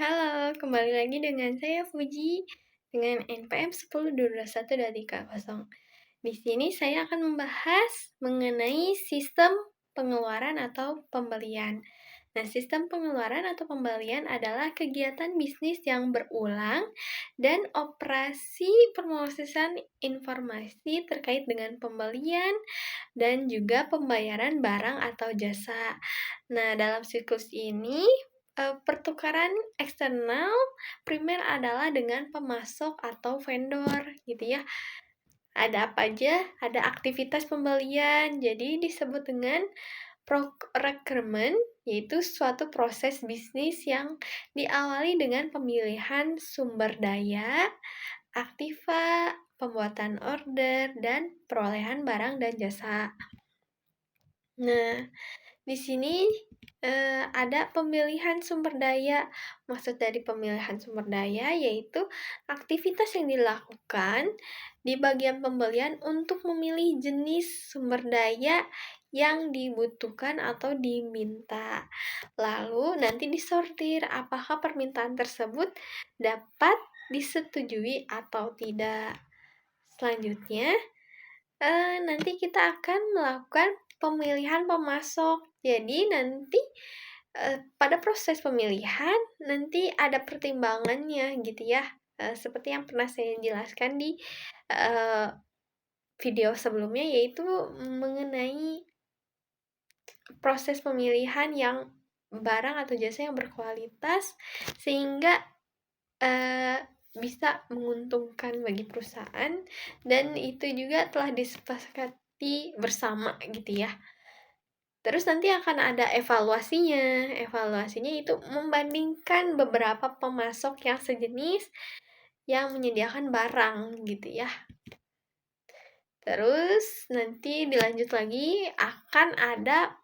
Halo, kembali lagi dengan saya Fuji dengan NPM 10221230. Di sini saya akan membahas mengenai sistem pengeluaran atau pembelian. Nah, sistem pengeluaran atau pembelian adalah kegiatan bisnis yang berulang dan operasi proses informasi terkait dengan pembelian dan juga pembayaran barang atau jasa. Nah, dalam siklus ini, pertukaran eksternal primer adalah dengan pemasok atau vendor, gitu ya. Ada apa aja? Ada aktivitas pembelian, jadi disebut dengan procurement, yaitu suatu proses bisnis yang diawali dengan pemilihan sumber daya, aktiva, pembuatan order, dan perolehan barang dan jasa. Nah, di sini ada pemilihan sumber daya. Maksud dari pemilihan sumber daya yaitu aktivitas yang dilakukan di bagian pembelian untuk memilih jenis sumber daya yang dibutuhkan atau diminta. Lalu nanti disortir apakah permintaan tersebut dapat disetujui atau tidak. Selanjutnya, nanti kita akan melakukan pemilihan pemasok. Jadi nanti pada proses pemilihan nanti ada pertimbangannya gitu ya. Seperti yang pernah saya jelaskan di video sebelumnya, yaitu mengenai proses pemilihan yang barang atau jasa yang berkualitas sehingga bisa menguntungkan bagi perusahaan, dan itu juga telah disepakati bersama gitu ya. Terus nanti akan ada evaluasinya. Evaluasinya itu membandingkan beberapa pemasok yang sejenis yang menyediakan barang gitu ya. Terus nanti dilanjut lagi akan ada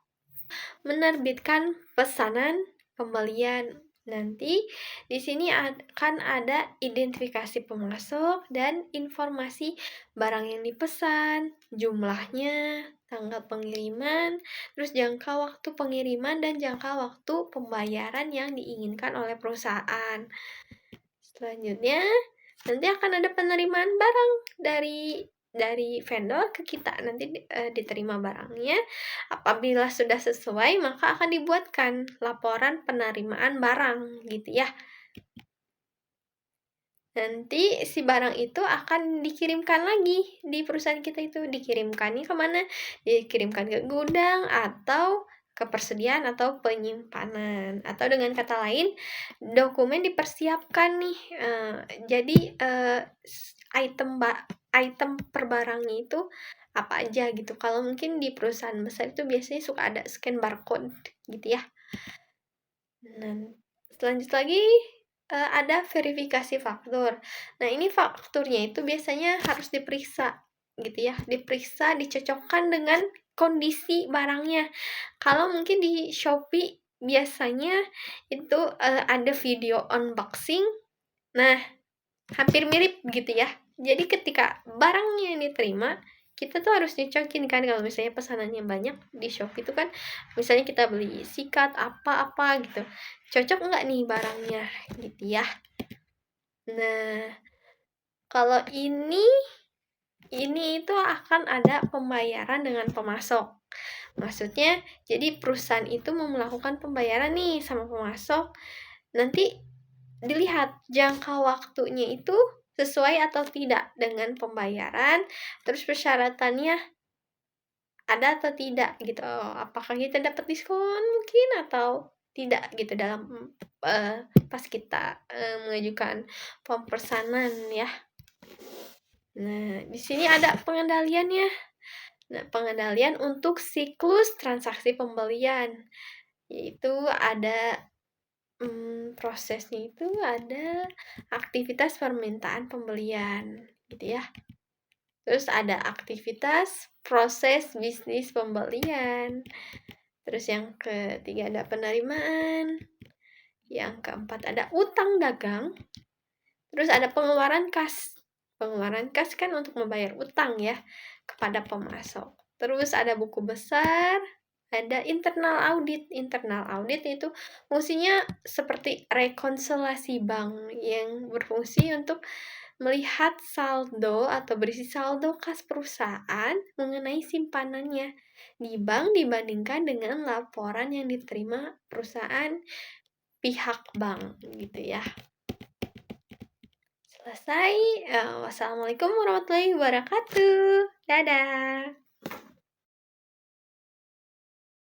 menerbitkan pesanan pembelian. Nanti di sini akan ada identifikasi pemasok dan informasi barang yang dipesan, jumlahnya, tanggal pengiriman, terus jangka waktu pengiriman dan jangka waktu pembayaran yang diinginkan oleh perusahaan. Selanjutnya, nanti akan ada penerimaan barang dari vendor ke kita. Nanti diterima barangnya. Apabila sudah sesuai, maka akan dibuatkan laporan penerimaan barang gitu ya. Nanti si barang itu akan dikirimkan lagi di perusahaan kita itu. Dikirimkannya kemana? Dikirimkan ke gudang atau ke persediaan atau penyimpanan. Atau dengan kata lain, dokumen dipersiapkan nih. Jadi item per barangnya itu apa aja gitu. Kalau mungkin di perusahaan besar itu biasanya suka ada scan barcode gitu ya. Nah, selanjutnya lagi ada verifikasi faktur. Nah, ini fakturnya itu biasanya harus diperiksa gitu ya. Diperiksa, dicocokkan dengan kondisi barangnya. Kalau mungkin di Shopee biasanya itu ada video unboxing. Nah, hampir mirip gitu ya. Jadi ketika barangnya yang diterima, kita tuh harus nyocokin kan. Kalau misalnya pesanannya banyak di Shopee itu kan, misalnya kita beli sikat apa-apa gitu, cocok nggak nih barangnya gitu ya. Nah, kalau ini itu akan ada pembayaran dengan pemasok. Maksudnya, jadi perusahaan itu mau melakukan pembayaran nih sama pemasok. Nanti dilihat jangka waktunya itu sesuai atau tidak dengan pembayaran, terus persyaratannya ada atau tidak gitu. Apakah kita dapat diskon mungkin atau tidak gitu dalam pas kita mengajukan pemesanan ya. Nah, di sini ada pengendaliannya. Nah, pengendalian untuk siklus transaksi pembelian, yaitu ada prosesnya itu ada aktivitas permintaan pembelian gitu ya. Terus ada aktivitas proses bisnis pembelian. Terus yang ketiga ada penerimaan. Yang keempat ada utang dagang. Terus ada pengeluaran kas. Pengeluaran kas kan untuk membayar utang ya kepada pemasok. Terus ada buku besar. ada internal audit. Internal audit itu fungsinya seperti rekonsiliasi bank yang berfungsi untuk melihat saldo atau berisi saldo kas perusahaan mengenai simpanannya di bank dibandingkan dengan laporan yang diterima perusahaan pihak bank gitu ya. Selesai. Wassalamualaikum warahmatullahi wabarakatuh. Dadah.